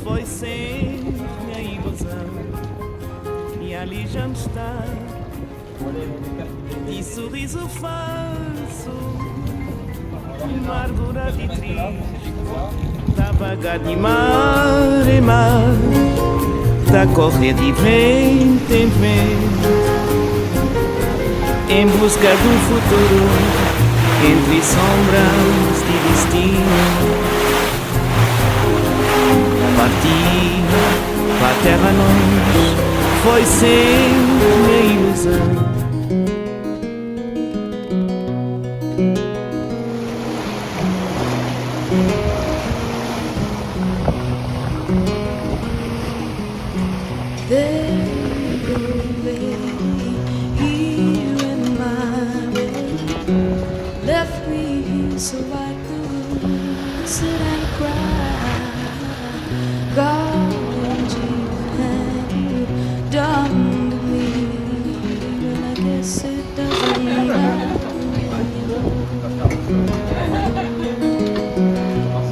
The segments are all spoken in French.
Foi sempre minha ilusão, e ali já está de sorriso falso, amargura de triste, da vaga de mar em mar, da correr de vento em vento, em busca do futuro, entre sombras de destino. Partir para a terra longe foi sempre minha ilusão. Left me here so I could sit and cry. God, you had done to me, and I guess it doesn't matter.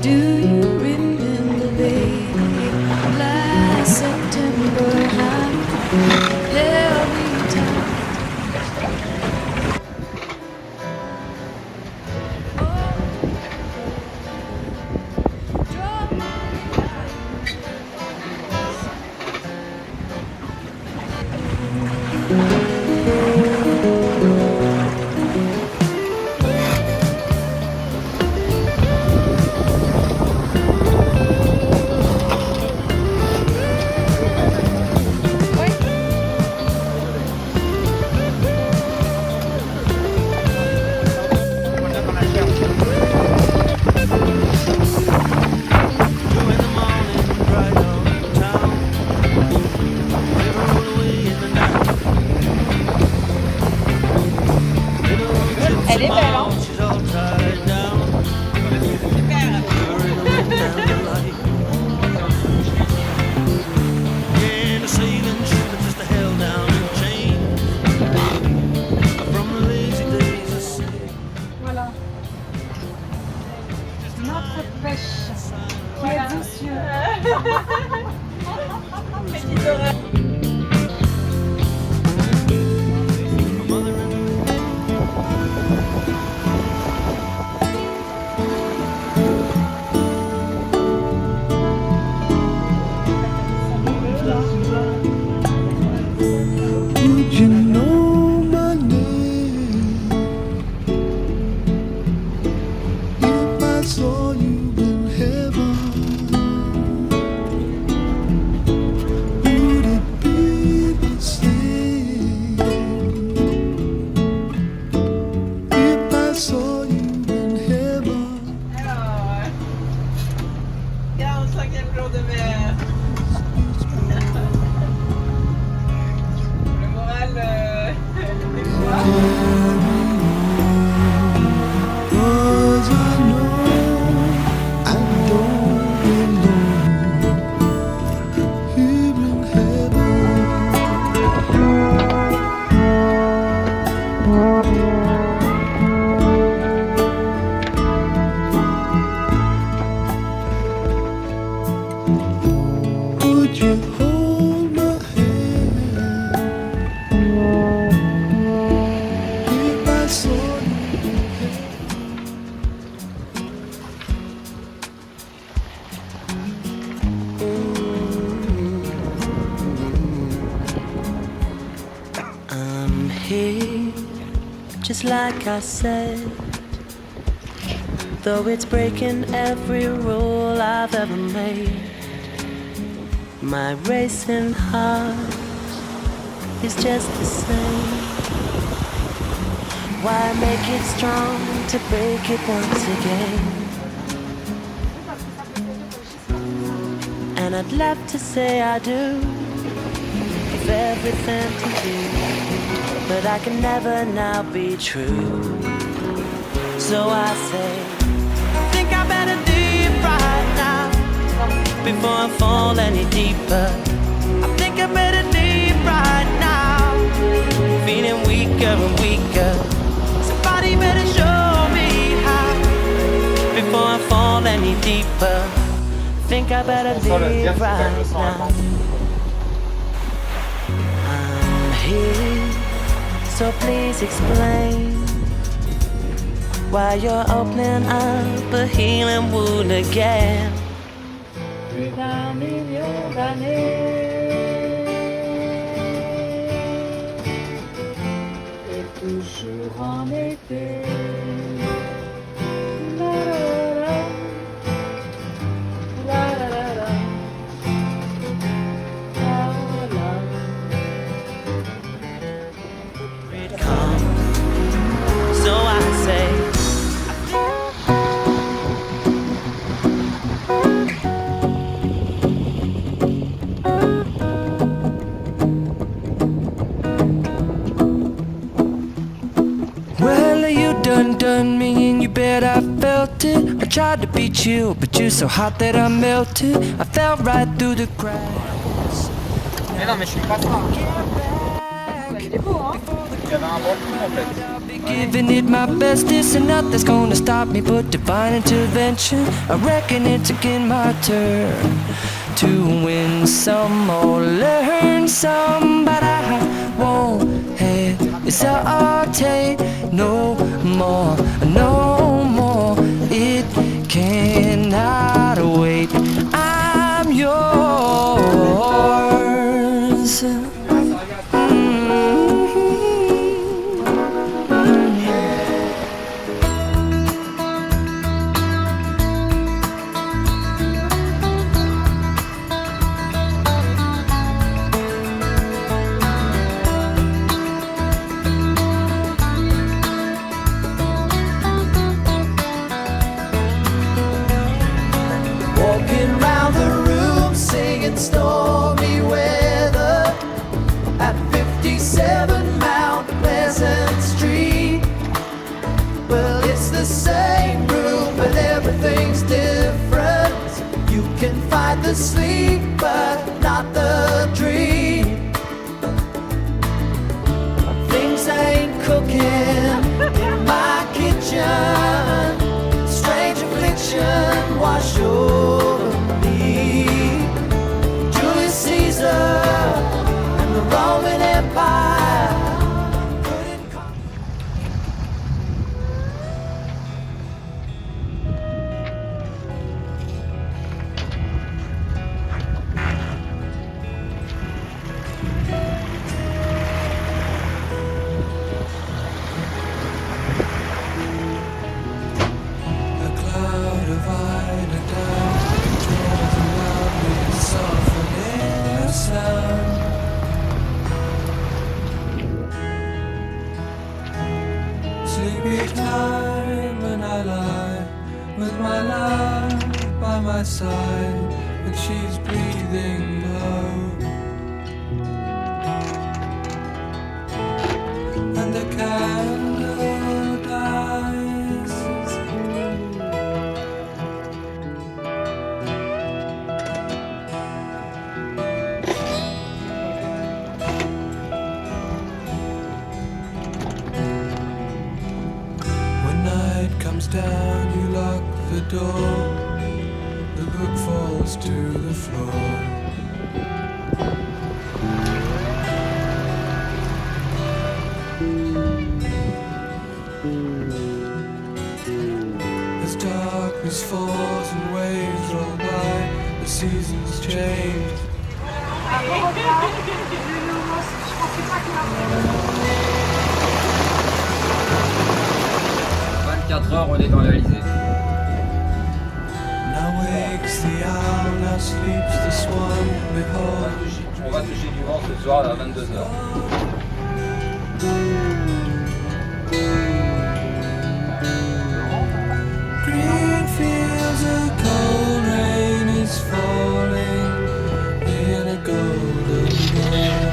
Do you remember, baby, last September, how you held me tight? Elle est belle, hein? Voilà. Notre pêche qui est doucieux. Petite oreille. Would you know my name if I saw you in heaven? Would it be here, just like I said. Though it's breaking every rule I've ever made, my racing heart is just the same. Why make it strong to break it once again? And I'd love to say I do, give everything to you, but I can never now be true. So I say, I think I better leave right now before I fall any deeper. I think I better leave right now, feeling weaker and weaker. Somebody better show me how before I fall any deeper. Think I better leave right now. I'm here, so please explain why you're opening up a healing wound again. Plus d'un million d'années et toujours en été. So I say, well, you done me and you bet I felt it. I tried to beat you, but you're so hot that I melted. I fell right through the cracks. Mais non, mais je suis pas ça. Il est beau, hein? Il y avait un bon coup en fait. Giving it my best, this and nothing's gonna stop me but divine intervention. I reckon it's again my turn to win some or learn some, but I won't hesitate no more, no more. It cannot wait. I'm yours. Walking round the room singing stormy weather at 57 Mount Pleasant Street. Well, it's the same room, but everything's different. You can fight the sleep, but not the dream. Things ain't cooking in my kitchen. Strange affliction wash over me. Julius Caesar and the Roman Empire couldn't a cloud of eiderdown draws around me, softening the sound. Sleepy time when I lie with my love by my side, and she's breathing low. And the candle dies. When night comes down, you lock the door. The book falls to the floor. As darkness falls and waves roll by, the seasons change. Un beau repas. Je pensais pas qu'il 24 heures, on est dans l'Elysée. Now wakes the owl, now sleeps the swan. Behold, On va toucher du vent ce soir à 22h. green fields, a cold rain is falling in a golden morn.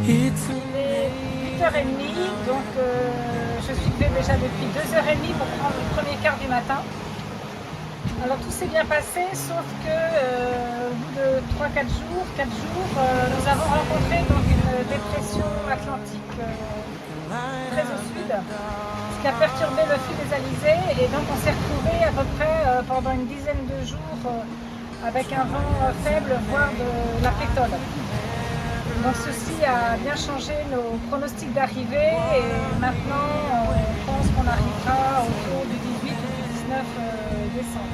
It's Il est 8h30, donc je suis levée déjà depuis 2h30 pour prendre le premier quart du matin. Alors tout s'est bien passé, sauf que au bout de 4 jours, nous avons rencontré donc une dépression atlantique très au sud, ce qui a perturbé le flux des alizés, et donc on s'est retrouvé à peu près pendant une dizaine de jours avec un vent faible, voire de la pétole. Donc ceci a bien changé nos pronostics d'arrivée, et maintenant on pense qu'on arrivera autour du 18 ou du 19 décembre.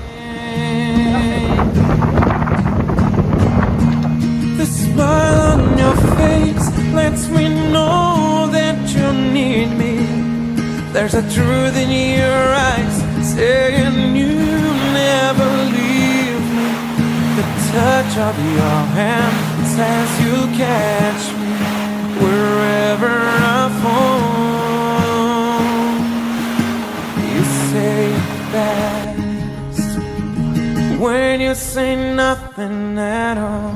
the smile on your face lets me know that you need me. There's a truth in your eyes saying you never leave me. The touch of your hand says you'll catch me wherever I fall. You say best when you say nothing at all.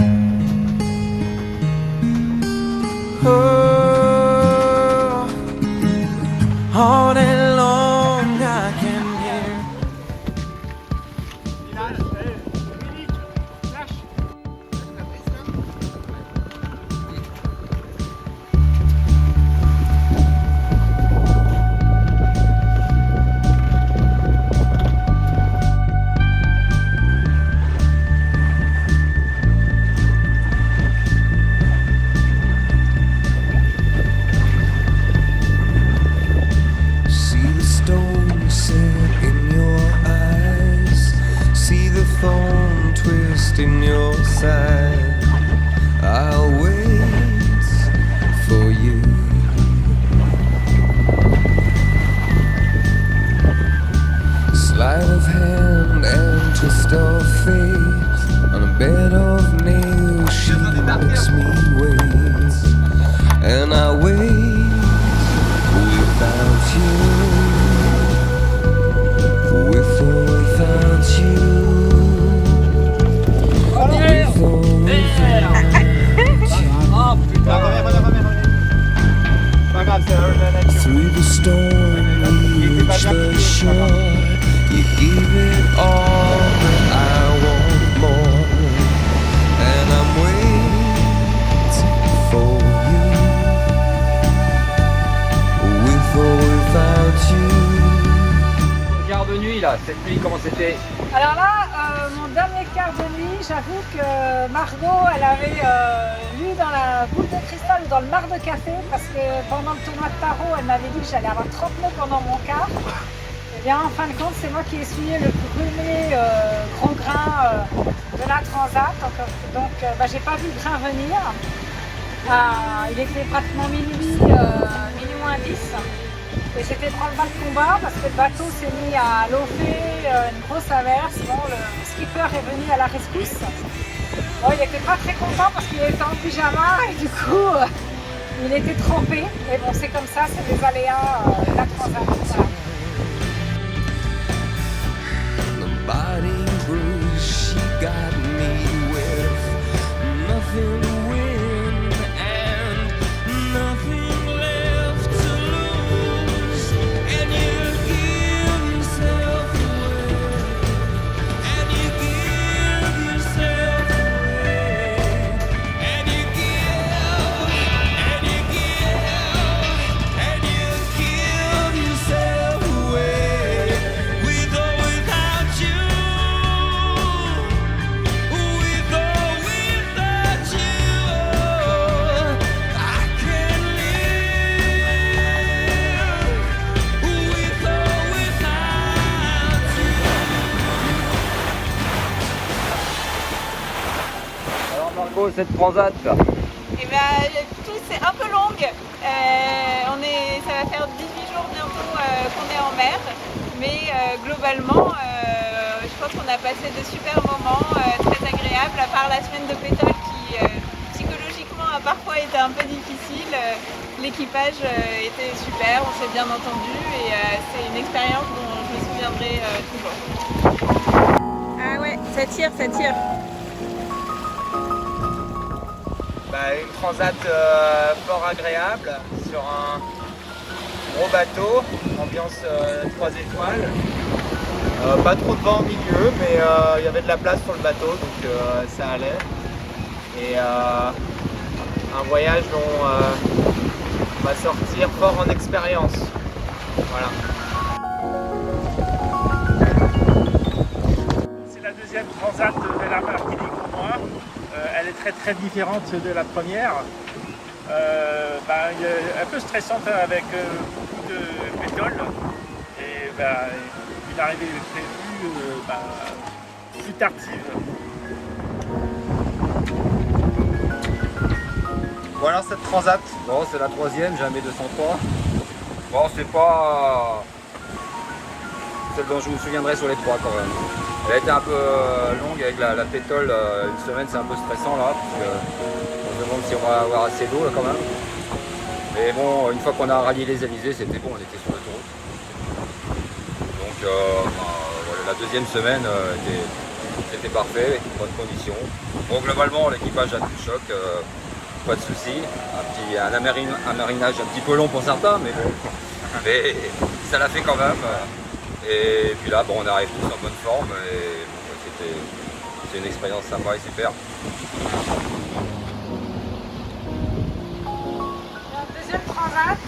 Oh, all day long I can hear. See the stone set in your eyes. See the thorn twist in your side. I'll wait for you. Sleight of hand and twist of fate. On a bed of nails she makes me wait. And I wait without you, with or without you, with or without you. Through the storm we reach the shore. You give it all, but I want more. And I'm waiting for you, with or without you. Quart de nuit là, cette nuit comment c'était? Alors là, mon dernier quart de nuit, j'avoue que Margot, elle avait lu dans la boule de cristal ou dans le mar de café, parce que pendant le tournoi de tarot, elle m'avait dit que j'allais avoir 30 nœuds pendant mon quart. Et bien en fin de compte, c'est moi qui ai essuyé le premier gros grain de la transat, donc j'ai pas vu le grain venir. Il était pratiquement minuit moins 10. Et c'était branle-bas de combat parce que le bateau s'est mis à lofer, une grosse averse. Bon, le skipper est venu à la rescousse. Bon, il n'était pas très content parce qu'il était en pyjama et du coup, il était trempé. Mais bon, c'est comme ça, c'est les aléas de la transat. Voilà. The body bruise she got me with nothing to win and nothing left to lose. And you give yourself away, and you give yourself away, and you give, and you give, and you give yourself infos cette transat? Et tout c'est un peu longue. Ça va faire 18 jours bientôt qu'on est en mer. Mais globalement, je pense qu'on a passé de super moments très agréables, à part la semaine de pétole qui psychologiquement a parfois été un peu difficile. L'équipage était super, on s'est bien entendu et c'est une expérience dont je me souviendrai toujours. Ah ouais, ça tire, ça tire. Une transat fort agréable sur un gros bateau, ambiance 3 étoiles. Pas trop de vent au milieu, mais il y avait de la place sur le bateau, donc ça allait. Et un voyage dont on va sortir fort en expérience. Voilà. C'est la deuxième transat de la Martinique pour moi. Elle est très différente de la première. Un peu stressante avec beaucoup de pétole. Et une arrivée prévue plus tardive. Voilà cette transat. Bon, c'est la troisième, j'ai un B203. Bon, c'est pas celle dont je me souviendrai sur les trois quand même. Elle a été un peu longue avec la pétole, une semaine c'est un peu stressant là, parce qu'on se demande si on va avoir assez d'eau là quand même. Mais bon, une fois qu'on a rallié les Alizés, c'était bon, on était sur l'autoroute. Donc voilà, la deuxième semaine était parfait, avec de bonnes conditions. Bon, globalement l'équipage a tout le choc, pas de soucis. Un amarinage un petit peu long pour certains, mais bon, mais ça l'a fait quand même. Et puis là, bon, on arrive tous en bonne forme et bon, c'est une expérience sympa et super. La deuxième transat,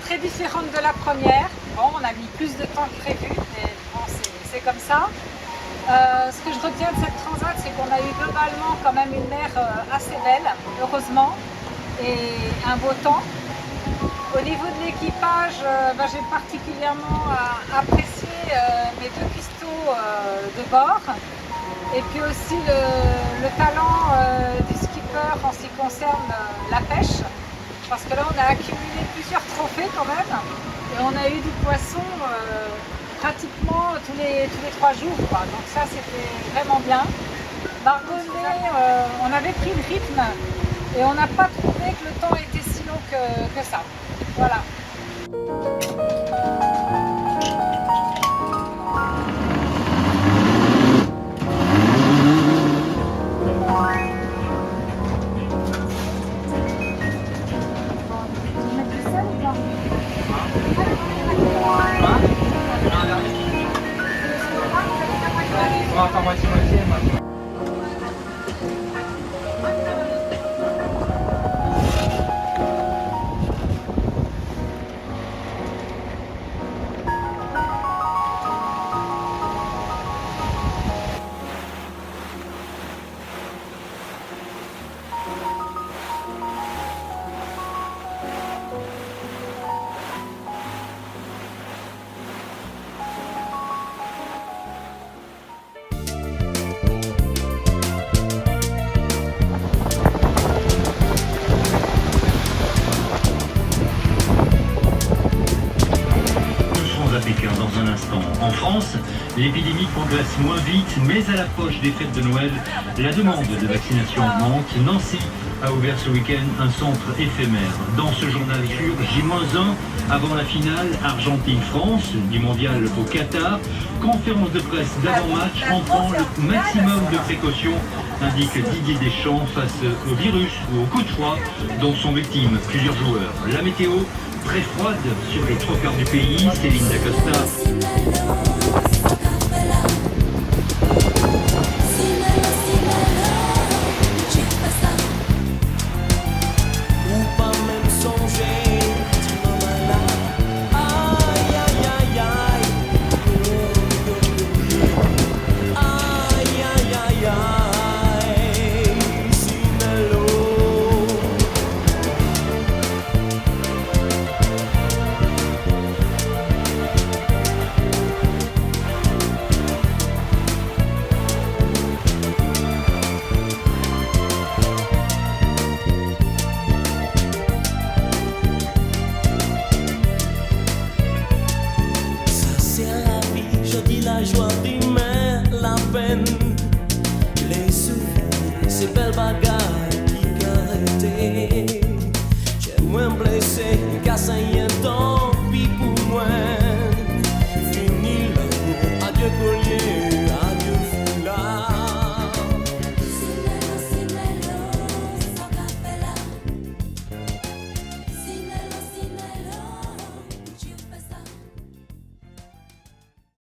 très différente de la première. Bon, on a mis plus de temps que prévu, mais bon, c'est comme ça. Ce que je retiens de cette transat, c'est qu'on a eu globalement quand même une mer assez belle, heureusement, et un beau temps. Au niveau de l'équipage, j'ai particulièrement apprécié mes deux pistons de bord et puis aussi le talent du skipper en ce qui concerne la pêche, parce que là on a accumulé plusieurs trophées quand même et on a eu du poisson pratiquement tous les 3 jours, quoi. Donc ça c'était vraiment bien. Margonnet, on avait pris le rythme et on n'a pas trouvé que le temps était si long que ça. Voilà. On va faire moitié-moitié maintenant. Dans un instant. En France, l'épidémie progresse moins vite, mais à l'approche des fêtes de Noël, la demande de vaccination augmente. Nancy a ouvert ce week-end un centre éphémère. Dans ce journal sur J-1, avant la finale Argentine-France du mondial au Qatar, conférence de presse d'avant-match, on prend le maximum de précautions, indique Didier Deschamps face au virus ou au coup de froid dont sont victimes plusieurs joueurs. La météo très froide sur les 3 quarts du pays, Céline Dacosta. ces belles bagages.